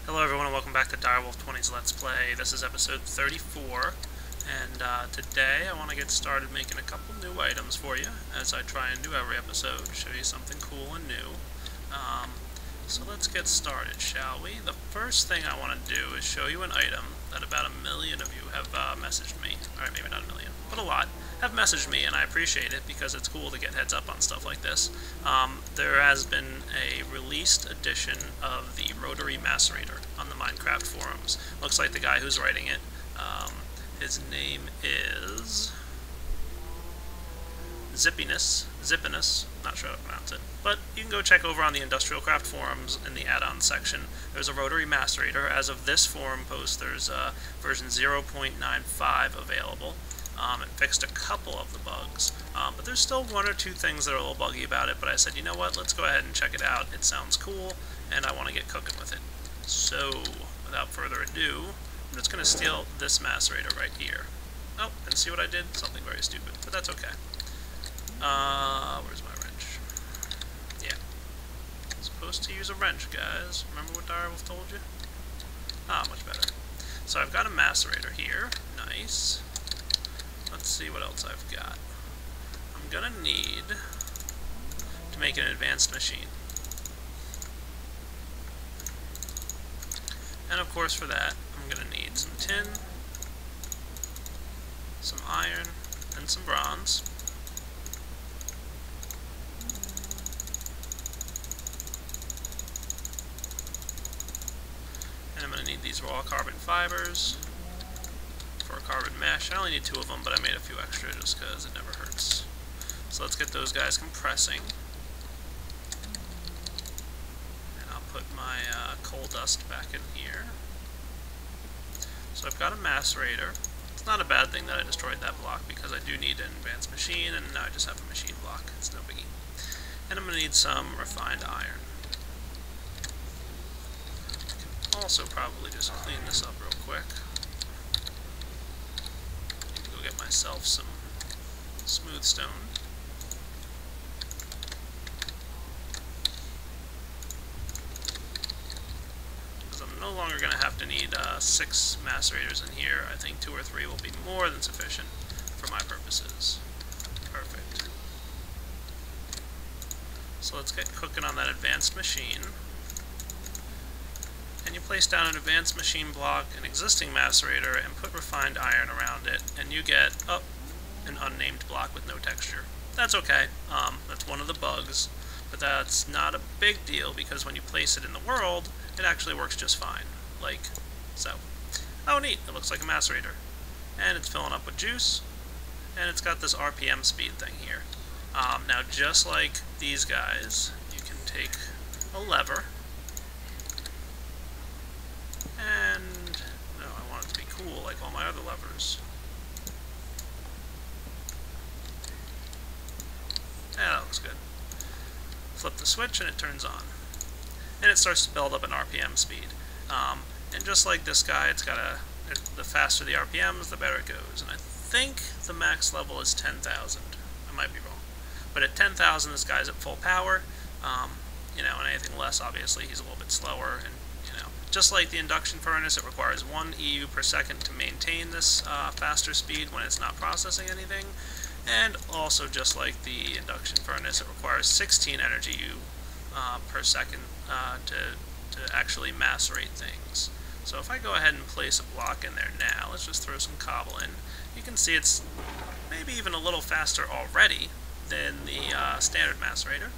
Hello everyone and welcome back to Direwolf20's Let's Play. This is episode 34, and today I want to get started making a couple new items for you, as I try and do every episode, show you something cool and new. So let's get started, shall we? The first thing I want to do is show you an item that about 1 million of you have messaged me. Alright, maybe not 1 million, but a lot have messaged me, and I appreciate it because it's cool to get heads up on stuff like this. There has been a released edition of the Rotary macerator on the Minecraft forums. Looks like the guy who's writing it, his name is Zippiness, not sure how to pronounce it, but you can go check over on the Industrial Craft forums in the add-on section. There's a Rotary macerator. As of this forum post, there's version 0.95 available. It fixed a couple of the bugs, but there's still one or two things that are a little buggy about it, but I said, you know what, let's go ahead and check it out. It sounds cool, and I want to get cooking with it. So, without further ado, I'm just going to steal this macerator right here. Oh, and see what I did? Something very stupid, but that's okay. Where's my wrench? Yeah. Supposed to use a wrench, guys. Remember what Direwolf told you? Ah, much better. So I've got a macerator here. Nice. Let's see what else I've got. I'm gonna need to make an advanced machine. And of course for that, I'm gonna need some tin, some iron, and some bronze. And I'm gonna need these raw carbon fibers for a carbon mesh. I only need 2 of them, but I made a few extra just because it never hurts. So let's get those guys compressing. And I'll put my coal dust back in here. So I've got a macerator. It's not a bad thing that I destroyed that block because I do need an advanced machine, and now I just have a machine block. It's no biggie. And I'm going to need some refined iron. I can also probably just clean this up real quick. Get myself some smooth stone. Because I'm no longer going to have to need 6 macerators in here. I think 2 or 3 will be more than sufficient for my purposes. Perfect. So let's get cooking on that advanced machine. And you place down an advanced machine block, an existing macerator, and put refined iron around it, and you get, an unnamed block with no texture. That's okay. That's one of the bugs, but that's not a big deal because when you place it in the world, it actually works just fine. Like so. Oh neat, it looks like a macerator. And it's filling up with juice, and it's got this RPM speed thing here. Now just like these guys, you can take a lever, and no, I want it to be cool like all my other levers. Yeah, that looks good. Flip the switch and it turns on. And it starts to build up an RPM speed. And just like this guy, it's got the faster the RPMs, the better it goes. And I think the max level is 10,000. I might be wrong. But at 10,000, this guy's at full power. And anything less, obviously, he's a little bit slower. And just like the induction furnace, it requires 1 EU per second to maintain this faster speed when it's not processing anything. And also, just like the induction furnace, it requires 16 energy U per second to actually macerate things. So if I go ahead and place a block in there now, let's just throw some cobble in. You can see it's maybe even a little faster already than the standard macerator.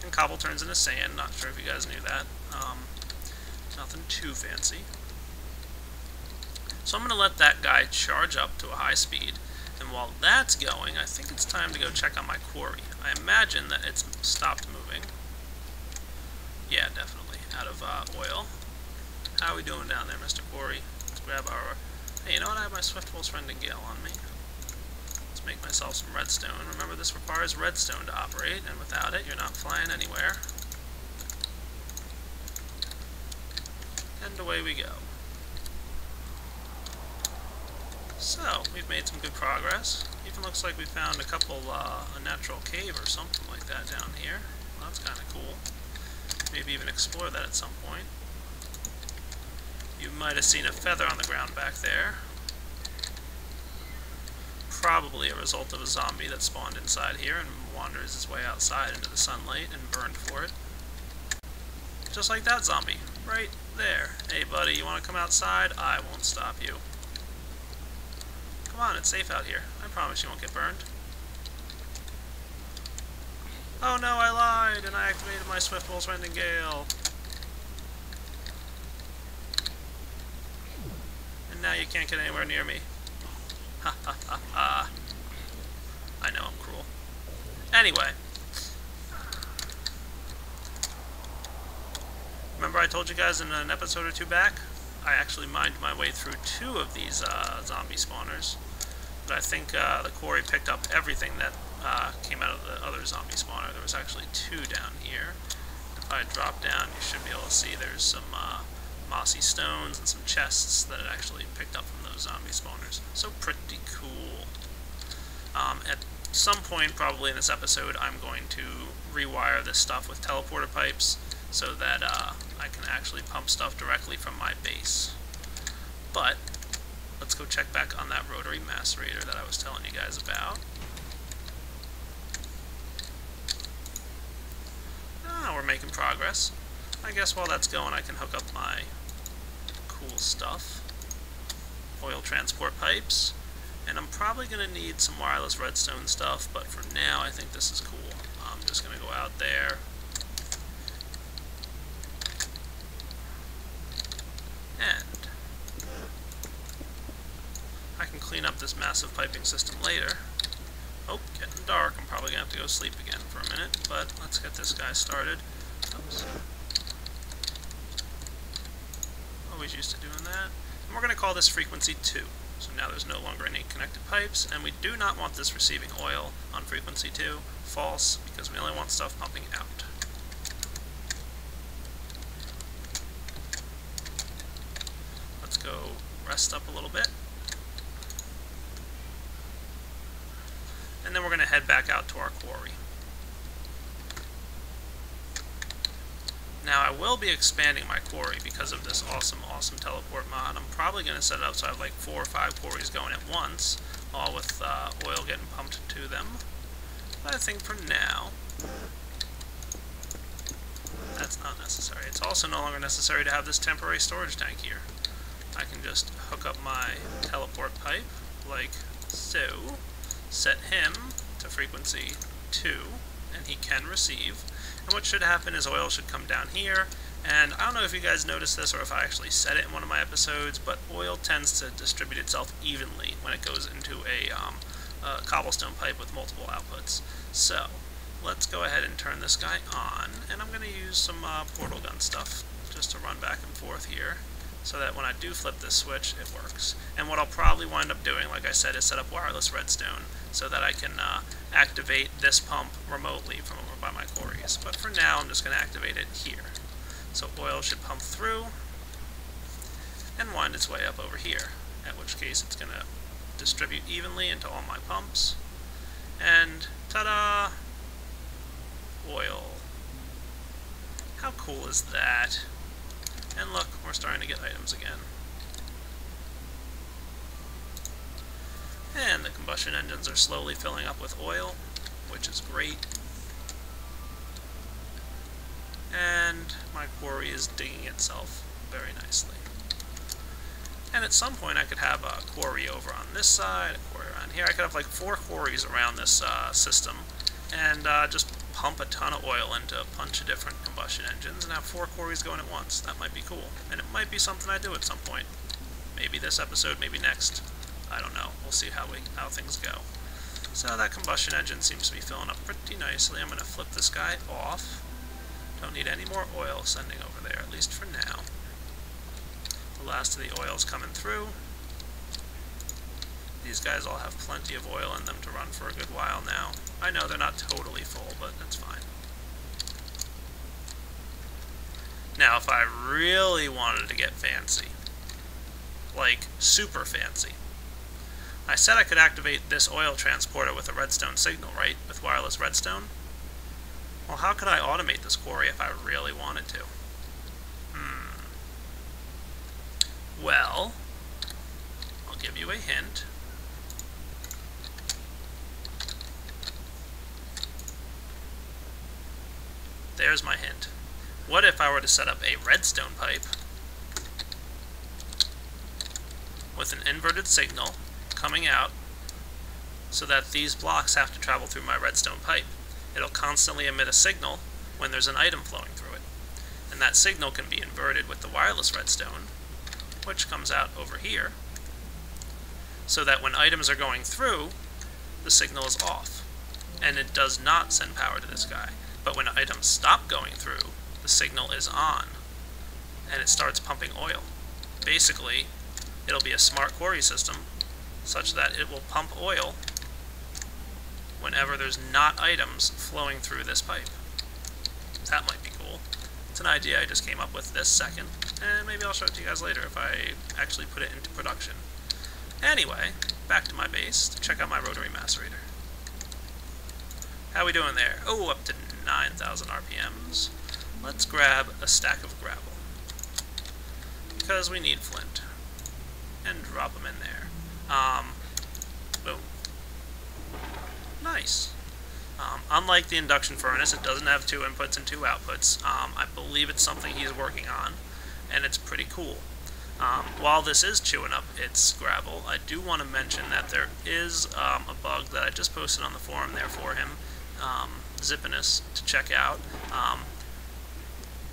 And cobble turns into sand. Not sure if you guys knew that. Nothing too fancy. So I'm going to let that guy charge up to a high speed. And while that's going, I think it's time to go check on my quarry. I imagine that it's stopped moving. Yeah, definitely. Out of oil. How are we doing down there, Mr. Quarry? Let's grab our... Hey, you know what? I have my Swiftwolf's friend and Gale on me. Let's make myself some redstone. Remember, this requires redstone to operate, and without it, you're not flying anywhere. And away we go. So, we've made some good progress. Even looks like we found a natural cave or something like that down here. Well, that's kind of cool. Maybe even explore that at some point. might have seen a feather on the ground back there. Probably a result of a zombie that spawned inside here and wanders his way outside into the sunlight and burned for it. Just like that zombie, right there. Hey buddy, you want to come outside? I won't stop you. Come on, it's safe out here. I promise you won't get burned. Oh no, I lied, and I activated my Swift Pulse Rending Gale. And now you can't get anywhere near me. Ha ha ha ha. I know I'm cruel. Anyway. Remember I told you guys in an episode or two back, I actually mined my way through 2 of these zombie spawners. But I think the Quarry picked up everything that came out of the other zombie spawner. There was actually 2 down here. If I drop down, you should be able to see there's some mossy stones and some chests that it actually picked up from those zombie spawners. So pretty cool. At some point, probably in this episode, I'm going to rewire this stuff with teleporter pipes so that I can actually pump stuff directly from my base. But let's go check back on that rotary macerator that I was telling you guys about. We're making progress. I guess while that's going, I can hook up my cool stuff. Oil transport pipes. And I'm probably going to need some wireless redstone stuff, but for now I think this is cool. I'm just going to go out there. And I can clean up this massive piping system later. Oh, getting dark. I'm probably going to have to go sleep again for a minute, but let's get this guy started. Oops. Always used to doing that. And we're going to call this frequency 2. So now there's no longer any connected pipes, and we do not want this receiving oil on frequency 2. False, because we only want stuff pumping out. Let's go rest up a little bit. And then we're going to head back out to our quarry. Now I will be expanding my quarry because of this awesome teleport mod. I'm probably going to set it up so I have like 4 or 5 quarries going at once, all with oil getting pumped to them. But I think for now, that's not necessary. It's also no longer necessary to have this temporary storage tank here. I can just hook up my teleport pipe like so, set him to frequency 2, and he can receive. And what should happen is oil should come down here, and I don't know if you guys noticed this or if I actually said it in one of my episodes, but oil tends to distribute itself evenly when it goes into a cobblestone pipe with multiple outputs. So let's go ahead and turn this guy on, and I'm going to use some portal gun stuff just to run back and forth here, so that when I do flip this switch, it works. And what I'll probably wind up doing, like I said, is set up wireless redstone so that I can activate this pump remotely from over by my quarries. But for now, I'm just going to activate it here. So oil should pump through and wind its way up over here, at which case it's going to distribute evenly into all my pumps. And ta-da! Oil. How cool is that? And look, we're starting to get items again. And the combustion engines are slowly filling up with oil, which is great. And my quarry is digging itself very nicely. And at some point I could have a quarry over on this side, a quarry around here. I could have like 4 quarries around this system, and just pump a ton of oil into a bunch of different combustion engines and have 4 quarries going at once. That might be cool. And it might be something I do at some point. Maybe this episode, maybe next. I don't know. We'll see how things go. So that combustion engine seems to be filling up pretty nicely. I'm going to flip this guy off. Don't need any more oil sending over there, at least for now. The last of the oil's coming through. These guys all have plenty of oil in them to run for a good while now. I know they're not totally full, but that's fine. Now, if I really wanted to get fancy, like super fancy, I said I could activate this oil transporter with a redstone signal, right? With wireless redstone? Well, how could I automate this quarry if I really wanted to? give you a hint. There's my hint. What if I were to set up a redstone pipe with an inverted signal coming out so that these blocks have to travel through my redstone pipe? It'll constantly emit a signal when there's an item flowing through it. And that signal can be inverted with the wireless redstone, which comes out over here, so that when items are going through, the signal is off, and it does not send power to this guy. But when items stop going through, the signal is on, and it starts pumping oil. Basically, it'll be a smart quarry system, such that it will pump oil whenever there's not items flowing through this pipe. That might be cool. It's an idea I just came up with this second, and maybe I'll show it to you guys later if I actually put it into production. Anyway, back to my base to check out my rotary macerator. How we doing there? Oh, up to 9,000 RPMs. Let's grab a stack of gravel, because we need flint, and drop them in there. Boom. Nice. Unlike the induction furnace, it doesn't have 2 inputs and 2 outputs. I believe it's something he's working on, and it's pretty cool. While this is chewing up its gravel, I do want to mention that there is a bug that I just posted on the forum there for him, Zippiness, to check out.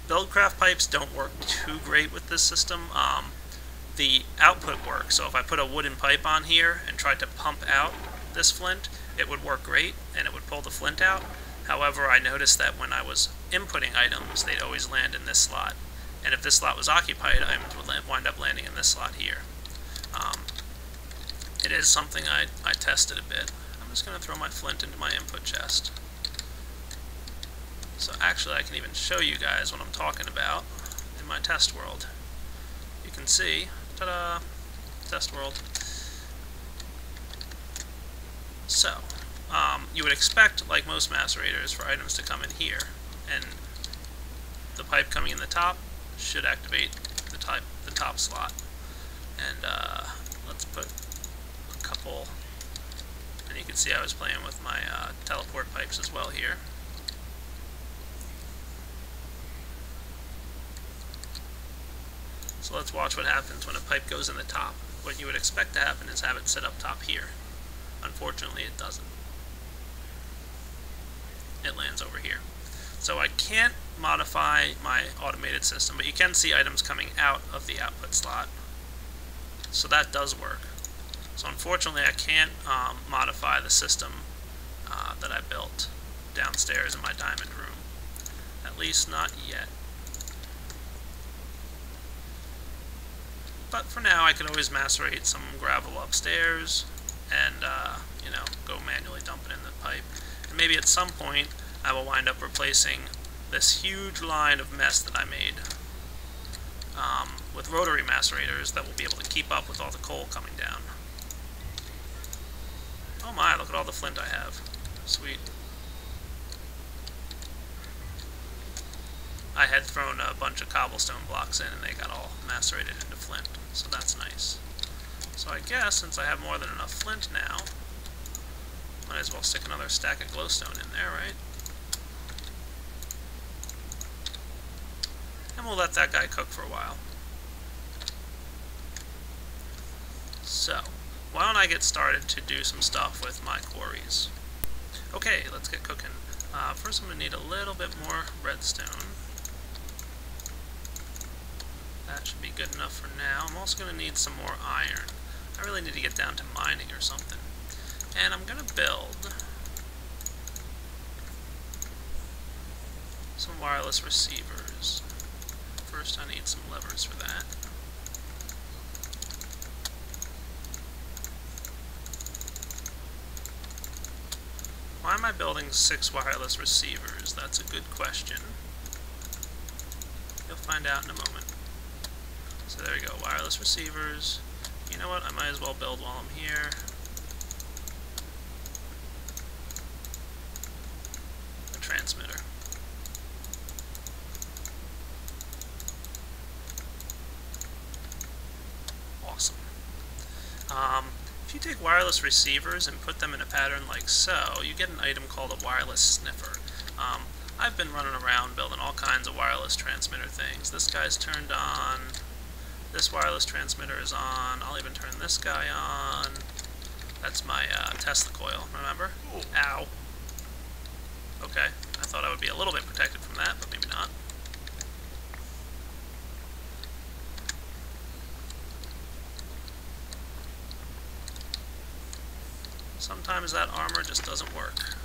BuildCraft pipes don't work too great with this system. The output works, so if I put a wooden pipe on here and tried to pump out this flint, it would work great, and it would pull the flint out. However, I noticed that when I was inputting items, they'd always land in this slot. And if this slot was occupied, items would wind up landing in this slot here. It is something I tested a bit. I'm just going to throw my flint into my input chest. So actually, I can even show you guys what I'm talking about in my test world. You can see, ta-da, test world. So, you would expect, like most macerators, for items to come in here, and the pipe coming in the top should activate the top slot. And let's put a couple, and you can see I was playing with my teleport pipes as well here. So let's watch what happens when a pipe goes in the top. What you would expect to happen is have it sit up top here. Unfortunately, it doesn't. It lands over here. So I can't modify my automated system, but you can see items coming out of the output slot. So that does work. So unfortunately, I can't modify the system that I built downstairs in my diamond room. At least not yet. But for now, I could always macerate some gravel upstairs and you know, go manually dump it in the pipe. And maybe at some point I will wind up replacing this huge line of mess that I made with rotary macerators that will be able to keep up with all the coal coming down. Oh my, look at all the flint I have. Sweet. I had thrown a bunch of cobblestone blocks in and they got all macerated into flint, so that's nice. So I guess, since I have more than enough flint now, might as well stick another stack of glowstone in there, right? And we'll let that guy cook for a while. So, why don't I get started to do some stuff with my quarries? Okay, let's get cooking. First I'm going to need a little bit more redstone. That should be good enough for now. I'm also going to need some more iron. I really need to get down to mining or something. And I'm going to build some wireless receivers. First I need some levers for that. Why am I building 6 wireless receivers? That's a good question. You'll find out in a moment. So there we go, wireless receivers. You know what, I might as well build while I'm here. A transmitter. Awesome. If you take wireless receivers and put them in a pattern like so, you get an item called a wireless sniffer. I've been running around building all kinds of wireless transmitter things. This guy's turned on. This wireless transmitter is on. I'll even turn this guy on. That's my Tesla coil, remember? Ooh. Ow. Okay, I thought I would be a little bit protected from that, but maybe not. Sometimes that armor just doesn't work.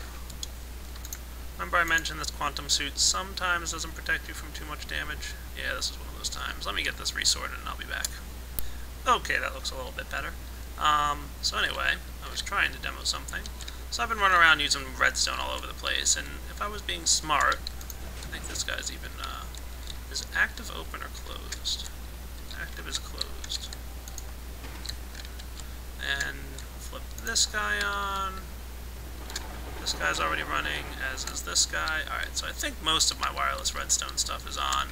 Remember I mentioned this quantum suit sometimes doesn't protect you from too much damage? Yeah, this is one of those times. Let me get this resorted and I'll be back. Okay, that looks a little bit better. So anyway, I was trying to demo something. So I've been running around using redstone all over the place, and if I was being smart, I think this guy's even, is active open or closed? Active is closed. And flip this guy on. This guy's already running, as is this guy. Alright, so I think most of my wireless redstone stuff is on.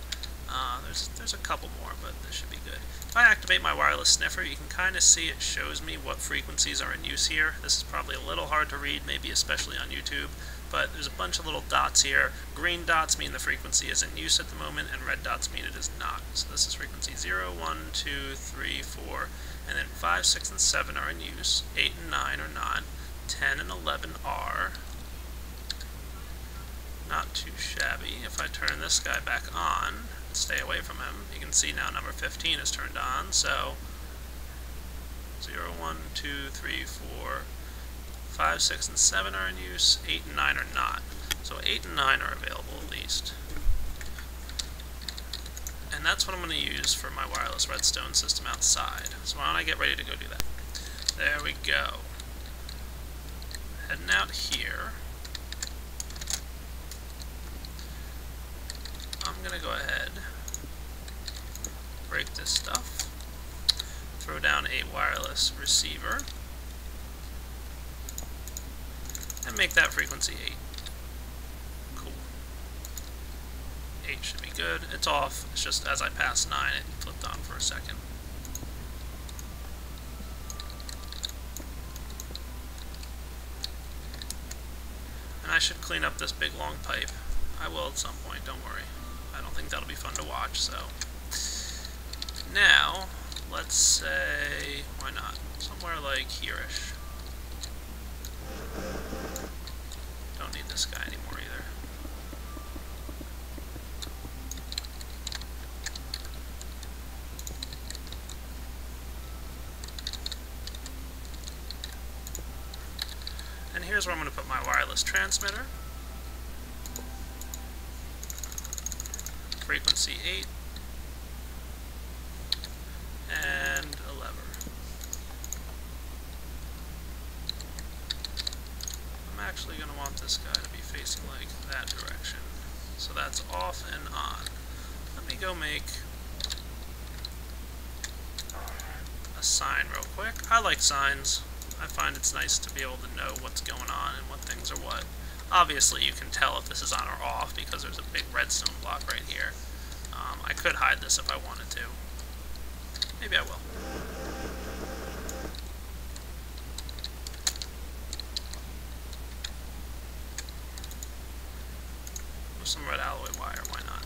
There's a couple more, but this should be good. If I activate my wireless sniffer, you can kind of see it shows me what frequencies are in use here. This is probably a little hard to read, maybe especially on YouTube, but there's a bunch of little dots here. Green dots mean the frequency is in use at the moment, and red dots mean it is not. So this is frequency 0, 1, 2, 3, 4, and then 5, 6, and 7 are in use. 8 and 9 are not. 10 and 11 are. Not too shabby. If I turn this guy back on, stay away from him, you can see now number 15 is turned on, so 0, 1, 2, 3, 4, 5, 6, and 7 are in use, 8 and 9 are not. So 8 and 9 are available at least. And that's what I'm going to use for my wireless redstone system outside. So why don't I get ready to go do that? There we go. Heading out here. I'm going to go ahead, break this stuff, throw down a wireless receiver, and make that frequency 8. Cool. 8 should be good. It's off. It's just as I pass 9, it flipped on for a second. And I should clean up this big long pipe. I will at some point, don't worry. I don't think that'll be fun to watch, so. Now, let's say, why not? Somewhere like here-ish. Don't need this guy anymore either. And here's where I'm going to put my wireless transmitter. Frequency 8, and a lever. I'm actually going to want this guy to be facing like that direction. So that's off and on. Let me go make a sign real quick. I like signs. I find it's nice to be able to know what's going on and what things are what. Obviously, you can tell if this is on or off because there's a big redstone block right here. I could hide this if I wanted to. Maybe I will. With some red alloy wire, why not?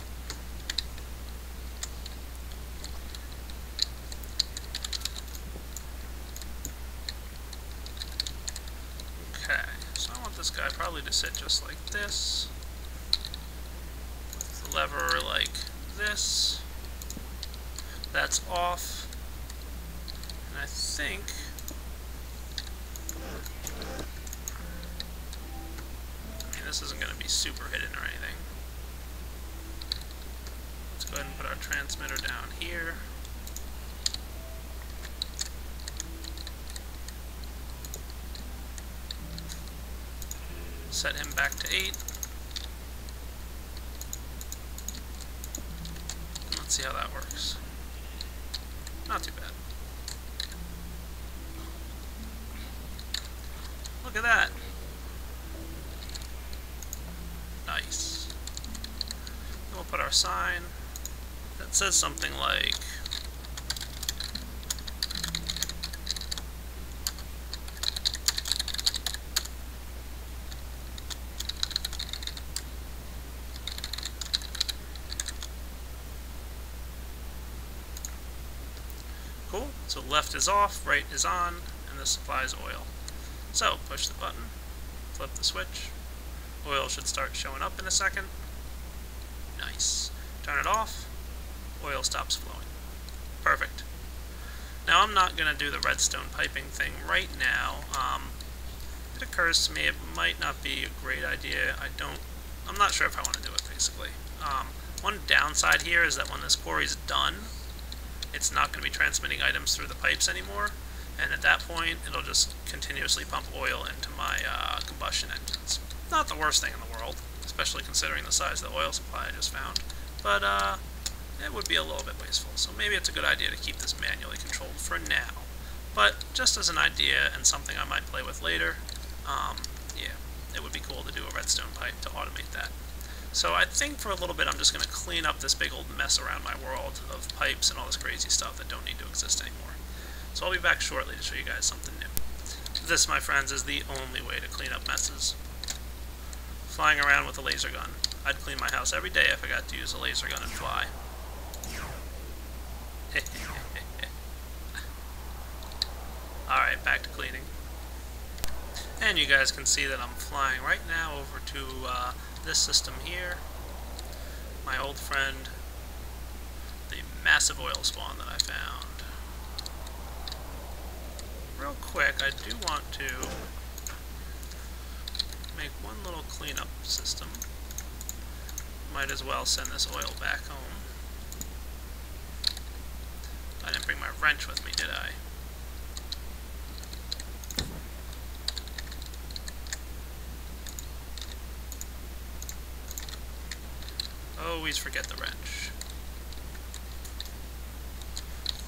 Okay, so I want this guy probably to sit just like this. With the lever like this. That's off. And I think this isn't going to be super hidden or anything. Let's go ahead and put our transmitter down here. Set him back to 8. And let's see how that works. Not too bad. Look at that. Nice. Then we'll put our sign that says something like Cool. So left is off, right is on, and this supplies oil. So push the button, flip the switch. Oil should start showing up in a second. Nice. Turn it off. Oil stops flowing. Perfect. Now I'm not going to do the redstone piping thing right now. It occurs to me it might not be a great idea. I'm not sure if I want to do it, basically. One downside here is that when this quarry's done, it's not going to be transmitting items through the pipes anymore, and at that point it'll just continuously pump oil into my combustion engines. Not the worst thing in the world, especially considering the size of the oil supply I just found, but it would be a little bit wasteful, so maybe it's a good idea to keep this manually controlled for now. But just as an idea and something I might play with later, yeah, it would be cool to do a redstone pipe to automate that. So I think for a little bit I'm just going to clean up this big old mess around my world of pipes and all this crazy stuff that don't need to exist anymore. So I'll be back shortly to show you guys something new. This, my friends, is the only way to clean up messes. Flying around with a laser gun. I'd clean my house every day if I got to use a laser gun and fly. Alright, back to cleaning. And you guys can see that I'm flying right now over to this system here. My old friend, the massive oil spawn that I found. Real quick, I do want to make one little cleanup system. Might as well send this oil back home. I didn't bring my wrench with me, did I? Always forget the wrench.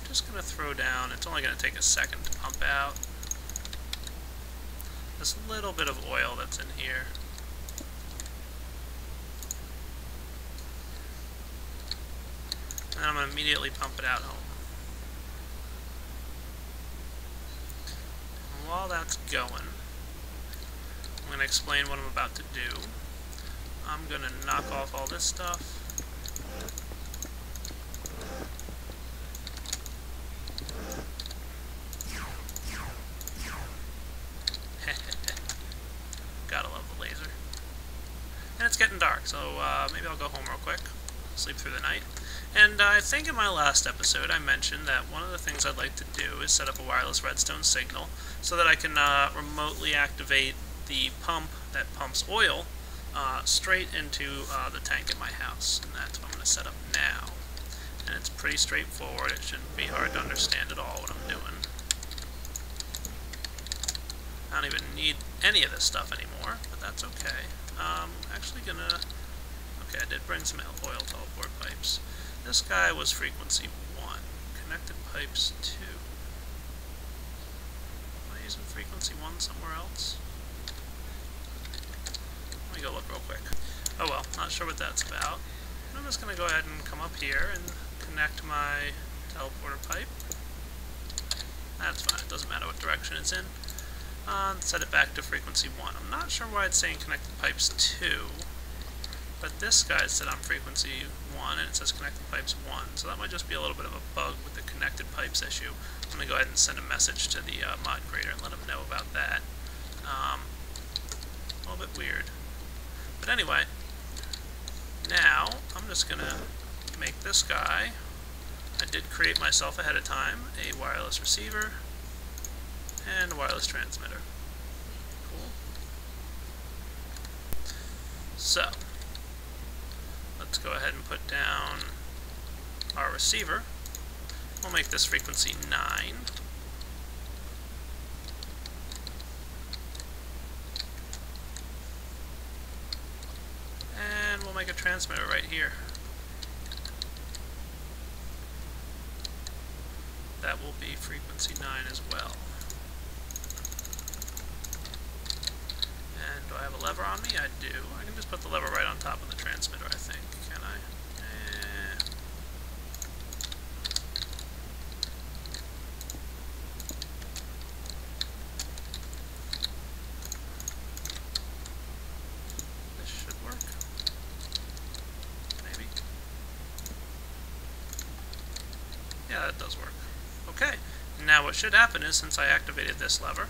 Just going to throw down, it's only going to take a second to pump out this little bit of oil that's in here. And then I'm going to immediately pump it out home. And while that's going, I'm going to explain what I'm about to do. I'm going to knock off all this stuff. Gotta love the laser. And it's getting dark, so maybe I'll go home real quick, sleep through the night. And I think in my last episode I mentioned that one of the things I'd like to do is set up a wireless redstone signal so that I can remotely activate the pump that pumps oil straight into the tank in my house, and that's what I'm going to set up now. And it's pretty straightforward. It shouldn't be hard to understand at all what I'm doing. I don't even need any of this stuff anymore, but that's okay. Actually gonna... Okay, I did bring some oil teleport pipes. This guy was frequency 1. Connected pipes 2. Am I using frequency 1 somewhere else? Let me go look real quick. Oh well, not sure what that's about. I'm just going to go ahead and come up here and connect my teleporter pipe. That's fine, it doesn't matter what direction it's in. Set it back to frequency 1. I'm not sure why it's saying connected pipes 2, but this guy said on frequency 1 and it says connected pipes 1, so that might just be a little bit of a bug with the connected pipes issue. I'm going to go ahead and send a message to the mod creator and let him know about that. A little bit weird. But anyway, now I'm just going to make this guy, I did create myself ahead of time, a wireless receiver and a wireless transmitter. Cool. So, let's go ahead and put down our receiver. We'll make this frequency 9. And we'll make a transmitter right here. That will be frequency 9 as well. And do I have a lever on me? I do. I can just put the lever right on top of the transmitter, I think. Can I? This should work. Maybe. Yeah, that does work. Okay, now what should happen is, since I activated this lever,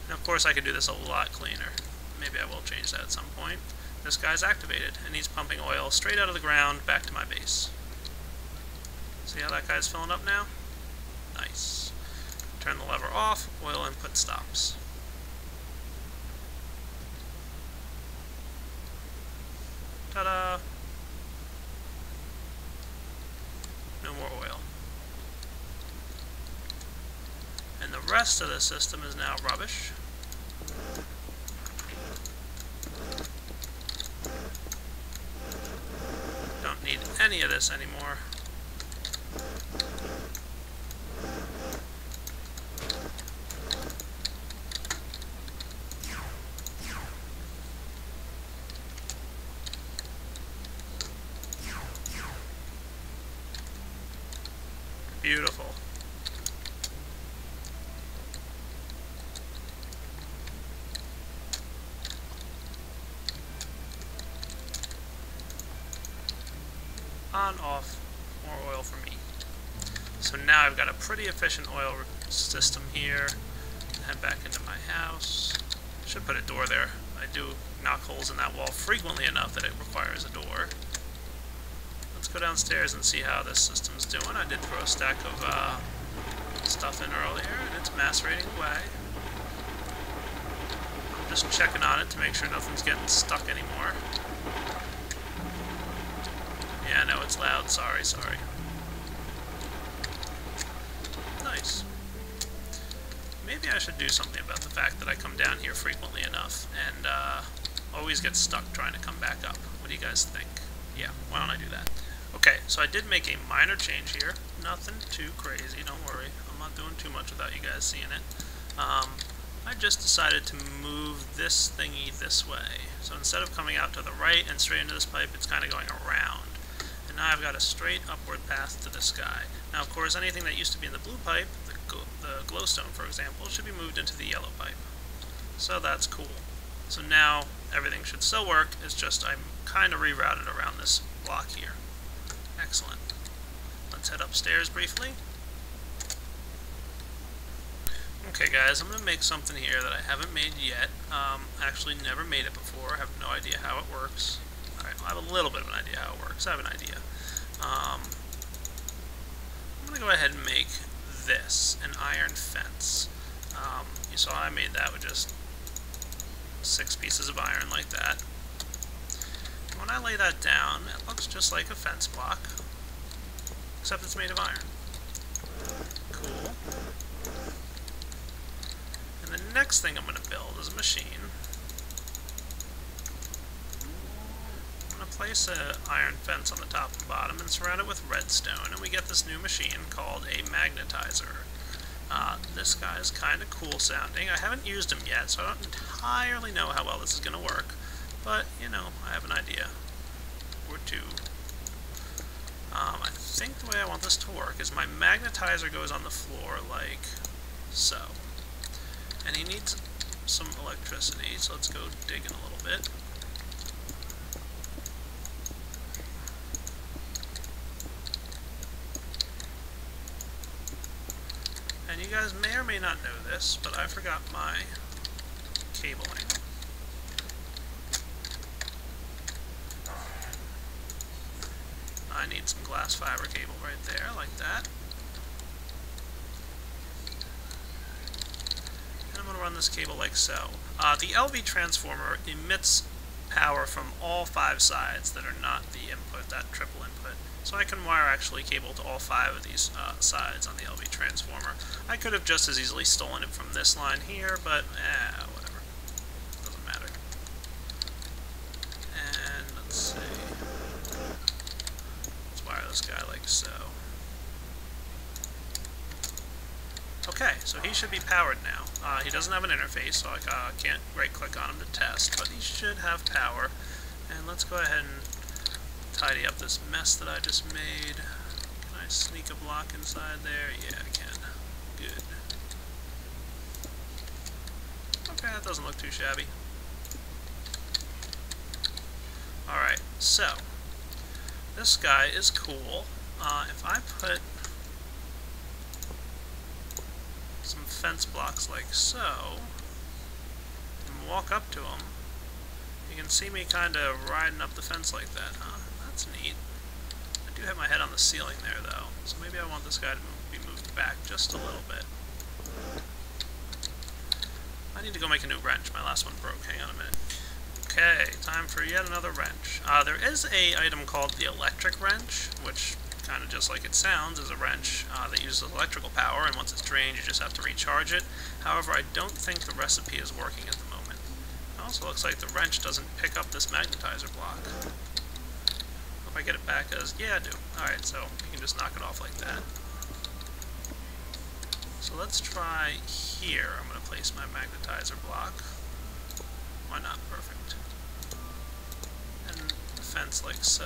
and of course I could do this a lot cleaner, maybe I will change that at some point, this guy's activated, and he's pumping oil straight out of the ground back to my base. See how that guy's filling up now? Nice. Turn the lever off, oil input stops. Ta-da! No more oil. And the rest of the system is now rubbish. Don't need any of this anymore. Beautiful. On, off, more oil for me. So now I've got a pretty efficient oil system here. Head back into my house. Should put a door there. I do knock holes in that wall frequently enough that it requires a door. Let's go downstairs and see how this system's doing. I did throw a stack of stuff in earlier, and it's macerating away. I'm just checking on it to make sure nothing's getting stuck anymore. Yeah, I know it's loud. Sorry. Nice. Maybe I should do something about the fact that I come down here frequently enough and always get stuck trying to come back up. What do you guys think? Yeah, why don't I do that? Okay, so I did make a minor change here. Nothing too crazy, don't worry. I'm not doing too much without you guys seeing it. I just decided to move this thingy this way. So instead of coming out to the right and straight into this pipe, it's kind of going around. And now I've got a straight upward path to this guy. Now, of course, anything that used to be in the blue pipe, the glowstone, for example, should be moved into the yellow pipe. So that's cool. So now everything should still work, it's just I'm kind of rerouted around this block here. Excellent. Let's head upstairs briefly. Okay guys, I'm going to make something here that I haven't made yet. Actually never made it before, I have no idea how it works. Alright, well, I have a little bit of an idea how it works. I have an idea. I'm going to go ahead and make this, an iron fence. You saw I made that with just 6 pieces of iron like that. And when I lay that down, it looks just like a fence block, except it's made of iron. Cool. And the next thing I'm going to build is a machine. I'm going to place an iron fence on the top and bottom and surround it with redstone, and we get this new machine called a magnetizer. This guy is kind of cool sounding. I haven't used him yet, so I don't entirely know how well this is going to work, but, you know, I have an idea or two. I think the way I want this to work is my magnetizer goes on the floor like so. And he needs some electricity, so let's go digging a little bit. And you guys may or may not know this, but I forgot my cabling. I need some glass fiber cable right there, like that. And I'm going to run this cable like so. The LV transformer emits power from all 5 sides that are not the input, that triple input. So I can wire actually cable to all 5 of these sides on the LV transformer. I could have just as easily stolen it from this line here, but whatever. Doesn't matter. And let's see. Let's wire this guy like so. Okay, so he should be powered now. He doesn't have an interface, so I can't right-click on him to test, but he should have power. And let's go ahead and tidy up this mess that I just made. Can I sneak a block inside there? Yeah, I can. Good. Okay, that doesn't look too shabby. Alright, so this guy is cool. If I put fence blocks like so, and walk up to them. You can see me kind of riding up the fence like that, huh? That's neat. I do have my head on the ceiling there, though, so maybe I want this guy to be moved back just a little bit. I need to go make a new wrench. My last one broke. Hang on a minute. Okay, time for yet another wrench. There is a item called the electric wrench, which, kind of just like it sounds, is a wrench that uses electrical power, and once it's drained, you just have to recharge it. However, I don't think the recipe is working at the moment. It also looks like the wrench doesn't pick up this magnetizer block. If I get it back as, yeah, I do. Alright, so you can just knock it off like that. So let's try here. I'm going to place my magnetizer block. Why not? Perfect. And the fence like so.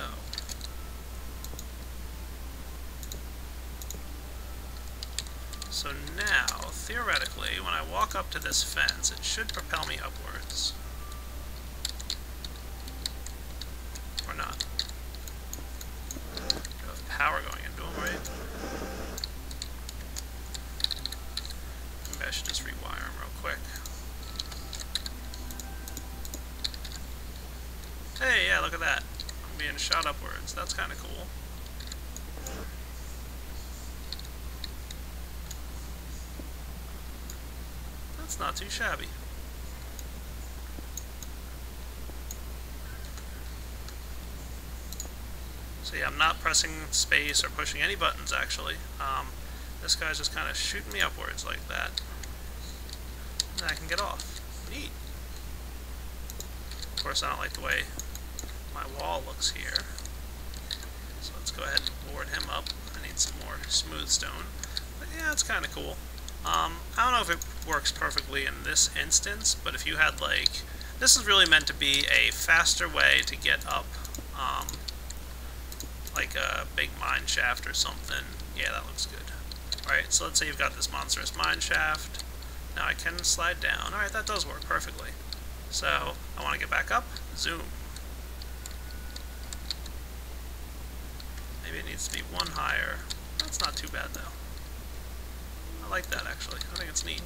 So now, theoretically, when I walk up to this fence, it should propel me upwards. Or not. You have power going into them, right? Maybe I should just rewire them real quick. Hey, yeah, look at that. I'm being shot upwards. That's kind of cool. That's not too shabby. So yeah, I'm not pressing space or pushing any buttons, actually. This guy's just kind of shooting me upwards like that. And I can get off. Neat. Of course, I don't like the way my wall looks here. So let's go ahead and board him up. I need some more smooth stone. But yeah, it's kind of cool. I don't know if it works perfectly in this instance, but if you had, like... This is really meant to be a faster way to get up, like a big mine shaft or something. Yeah, that looks good. Alright, so let's say you've got this monstrous mine shaft. Now I can slide down. Alright, that does work perfectly. So, I want to get back up. Zoom. Maybe it needs to be one higher. That's not too bad, though. I like that, actually. I think it's neat.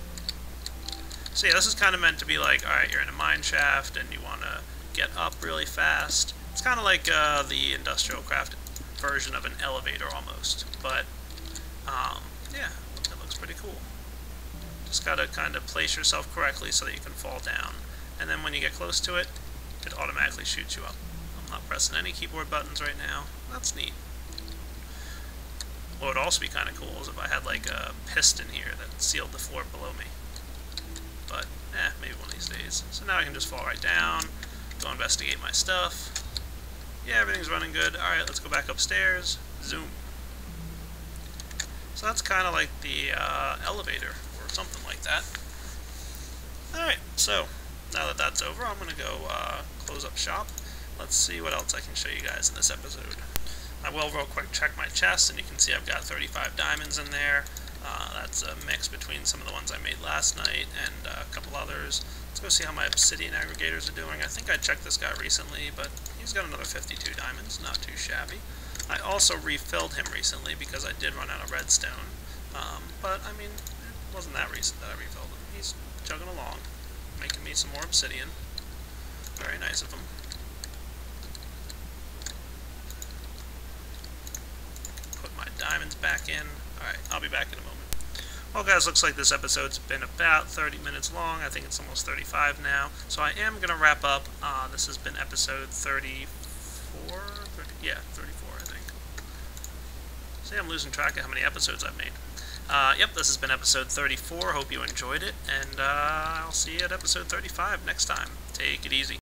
So yeah, this is kind of meant to be like, alright, you're in a mine shaft and you want to get up really fast. It's kind of like the industrial craft version of an elevator, almost. But, yeah, it looks pretty cool. Just got to kind of place yourself correctly so that you can fall down. And then when you get close to it, it automatically shoots you up. I'm not pressing any keyboard buttons right now. That's neat. What would also be kind of cool is if I had like a piston here that sealed the floor below me. But, maybe one of these days. So now I can just fall right down, go investigate my stuff. Yeah, everything's running good. Alright, let's go back upstairs. Zoom. So that's kind of like the elevator, or something like that. Alright, so now that that's over, I'm going to go close up shop. Let's see what else I can show you guys in this episode. I will real quick check my chest, and you can see I've got 35 diamonds in there. That's a mix between some of the ones I made last night and a couple others. Let's go see how my obsidian aggregators are doing. I think I checked this guy recently, but he's got another 52 diamonds, not too shabby. I also refilled him recently because I did run out of redstone. But, I mean, it wasn't that recent that I refilled him. He's chugging along, making me some more obsidian. Very nice of him. Put my diamonds back in. Alright, I'll be back in a moment. Well guys, looks like this episode's been about 30 minutes long. I think it's almost 35 now. So I am going to wrap up. This has been episode 34? 34, I think. See, I'm losing track of how many episodes I've made. Yep, this has been episode 34. Hope you enjoyed it. And I'll see you at episode 35 next time. Take it easy.